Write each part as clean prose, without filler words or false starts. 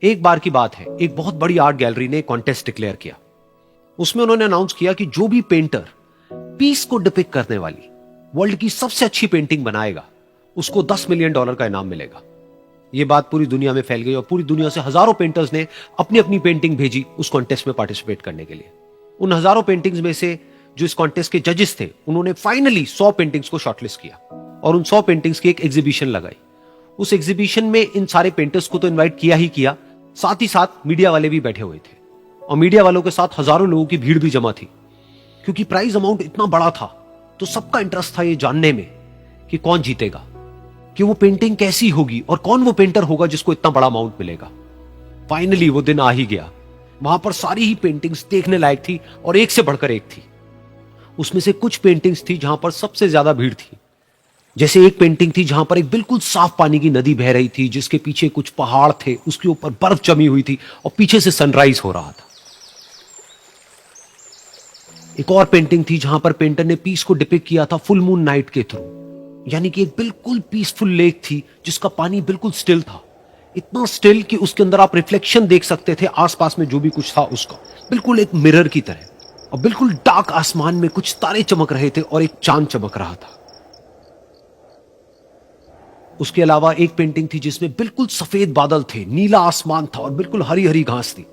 एक बार की बात है, एक बहुत बड़ी आर्ट गैलरी ने कॉन्टेस्ट डिक्लेयर किया। उसमें उन्होंने अनाउंस किया कि जो भी पेंटर पीस को डिपिक्ट करने वाली वर्ल्ड की सबसे अच्छी पेंटिंग बनाएगा उसको $10 मिलियन का इनाम मिलेगा। यह बात पूरी दुनिया में फैल गई और पूरी दुनिया से हजारों पेंटर्स ने अपनी अपनी पेंटिंग भेजी उस कॉन्टेस्ट में पार्टिसिपेट करने के लिए। उन हजारों पेंटिंग्स में से जो इस कॉन्टेस्ट के जजेस थे उन्होंने फाइनली 100 पेंटिंग्स को शॉर्टलिस्ट किया और उन 100 पेंटिंग्स की एक एग्जीबिशन लगाई। उस एग्जीबिशन में इन सारे पेंटर्स को तो इनवाइट किया ही किया, साथ ही साथ मीडिया वाले भी बैठे हुए थे और मीडिया वालों के साथ हजारों लोगों की भीड़ भी जमा थी। क्योंकि प्राइज अमाउंट इतना बड़ा था तो सबका इंटरेस्ट था ये जानने में कि कौन जीतेगा, कि वो पेंटिंग कैसी होगी और कौन वो पेंटर होगा जिसको इतना बड़ा अमाउंट मिलेगा। फाइनली वो दिन आ ही गया। वहां पर सारी ही पेंटिंग्स देखने लायक थी और एक से बढ़कर एक थी। उसमें से कुछ पेंटिंग्स थी जहां पर सबसे ज्यादा भीड़ थी। जैसे एक पेंटिंग थी जहां पर एक बिल्कुल साफ पानी की नदी बह रही थी, जिसके पीछे कुछ पहाड़ थे, उसके ऊपर बर्फ जमी हुई थी और पीछे से सनराइज हो रहा था। एक और पेंटिंग थी जहां पर पेंटर ने पीस को डिपिक्ट किया था फुल मून नाइट के थ्रू, यानी कि एक बिल्कुल पीसफुल लेक थी जिसका पानी बिल्कुल स्टिल था, इतना स्टिल कि उसके अंदर आप रिफ्लेक्शन देख सकते थे आसपास में जो भी कुछ था उसका, बिल्कुल एक मिरर की तरह। और बिल्कुल डार्क आसमान में कुछ तारे चमक रहे थे और एक चांद चमक रहा था। उसके अलावा एक पेंटिंग थी जिसमें बिल्कुल सफेद बादल थे, नीला आसमान था और बिल्कुल हरी हरी घास थी।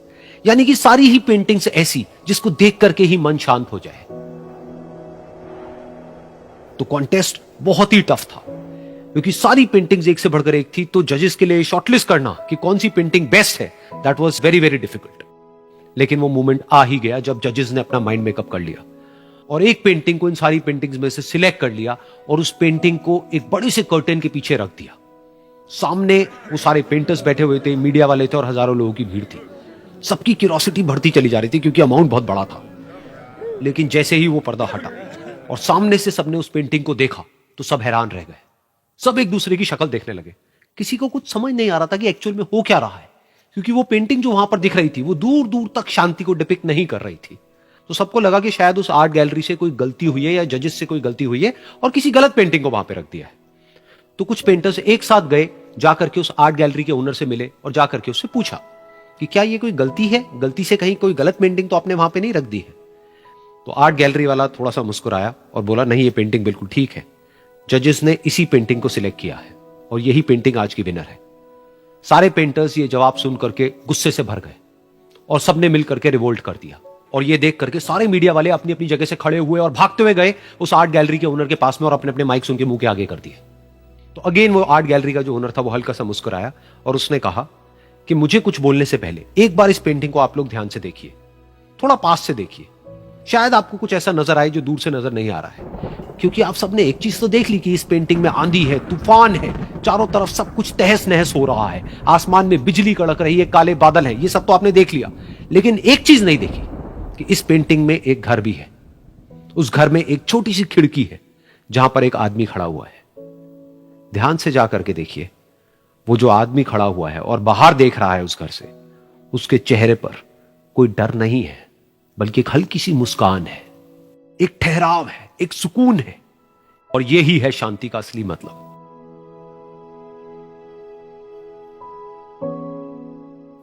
यानी कि सारी ही पेंटिंग्स ऐसी जिसको देख करके ही मन शांत हो जाए। तो कॉन्टेस्ट बहुत ही टफ था क्योंकि सारी पेंटिंग्स एक से बढ़कर एक थी। तो जजेस के लिए शॉर्टलिस्ट करना कि कौन सी पेंटिंग बेस्ट है, that was very very difficult. लेकिन वो मोमेंट आ ही गया जब जजेस ने अपना माइंड मेकअप कर लिया और एक पेंटिंग को इन सारी पेंटिंग्स में से सिलेक्ट कर लिया और उस पेंटिंग को एक बड़े से कर्टेन के पीछे रख दिया। सामने वो सारे पेंटर्स बैठे हुए थे, मीडिया वाले थे और हजारों लोगों की भीड़ थी। सबकी क्यूरियोसिटी बढ़ती चली जा रही थी क्योंकि अमाउंट बहुत बड़ा था। लेकिन जैसे ही वो पर्दा हटा और सामने से सबने उस पेंटिंग को देखा तो सब हैरान रह गए। सब एक दूसरे की शक्ल देखने लगे। किसी को कुछ समझ नहीं आ रहा था कि एक्चुअल में हो क्या रहा है, क्योंकि वो पेंटिंग जो वहां पर दिख रही थी वो दूर दूर तक शांति को डिपिक्ट नहीं कर रही थी। तो सबको लगा कि शायद उस आर्ट गैलरी से कोई गलती हुई है या जजेस से कोई गलती हुई है और किसी गलत पेंटिंग को वहां पे रख दिया है। तो कुछ पेंटर्स एक साथ गए, जाकर के उस आर्ट गैलरी के ओनर से मिले और जाकर के उससे पूछा कि क्या ये कोई गलती है, गलती से कहीं कोई गलत पेंटिंग तो आपने वहां पे नहीं रख दी है। तो आर्ट गैलरी वाला थोड़ा सा मुस्कुराया और बोला, नहीं ये पेंटिंग बिल्कुल ठीक है, जजेस ने इसी पेंटिंग को सिलेक्ट किया है और यही पेंटिंग आज की विनर है। सारे पेंटर्स ये जवाब सुन करके गुस्से से भर गए और सबने मिल करके रिवोल्ट कर दिया। और ये देख करके सारे मीडिया वाले अपनी अपनी जगह से खड़े हुए और भागते हुए गए उस आर्ट गैलरी के ओनर के पास में और अपने अपने माइक्स उनके मुंह के आगे कर दिए। तो अगेन वो आर्ट गैलरी का जो ओनर था वो हल्का सा मुस्कुराया और उसने कहा कि मुझे कुछ बोलने से पहले एक बार इस पेंटिंग को आप लोग ध्यान से देखिए, थोड़ा पास से देखिए, शायद आपको कुछ ऐसा नजर आए जो दूर से नजर नहीं आ रहा है। क्योंकि आप सबने एक चीज तो देख ली कि इस पेंटिंग में आंधी है, तूफान है, चारों तरफ सब कुछ तहस नहस हो रहा है, आसमान में बिजली कड़क रही है, काले बादल है, ये सब तो आपने देख लिया। लेकिन एक चीज नहीं देखी कि इस पेंटिंग में एक घर भी है। उस घर में एक छोटी सी खिड़की है जहां पर एक आदमी खड़ा हुआ है। ध्यान से जाकर के देखिए, वो जो आदमी खड़ा हुआ है और बाहर देख रहा है उस घर से, उसके चेहरे पर कोई डर नहीं है बल्कि एक हल्की सी मुस्कान है, एक ठहराव है, एक सुकून है। और यही है शांति का असली मतलब।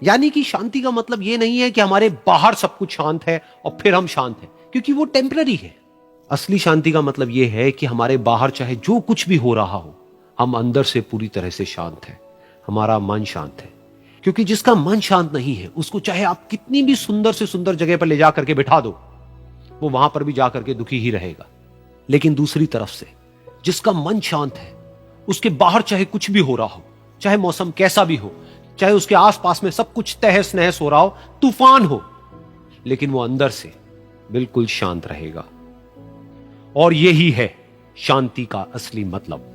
यानी कि शांति का मतलब यह नहीं है कि हमारे बाहर सब कुछ शांत है और फिर हम शांत हैं, क्योंकि वो टेम्पररी है। असली शांति का मतलब यह है कि हमारे बाहर चाहे जो कुछ भी हो रहा हो, हम अंदर से पूरी तरह से शांत हैं, हमारा मन शांत है। क्योंकि जिसका मन शांत नहीं है उसको चाहे आप कितनी भी सुंदर से सुंदर जगह पर ले जाकर के बिठा दो, वो वहां पर भी जाकर के दुखी ही रहेगा। लेकिन दूसरी तरफ से जिसका मन शांत है, उसके बाहर चाहे कुछ भी हो रहा हो, चाहे मौसम कैसा भी हो, चाहे उसके आसपास में सब कुछ तहस नहस हो रहा हो, तूफान हो, लेकिन वो अंदर से बिल्कुल शांत रहेगा। और यही है शांति का असली मतलब।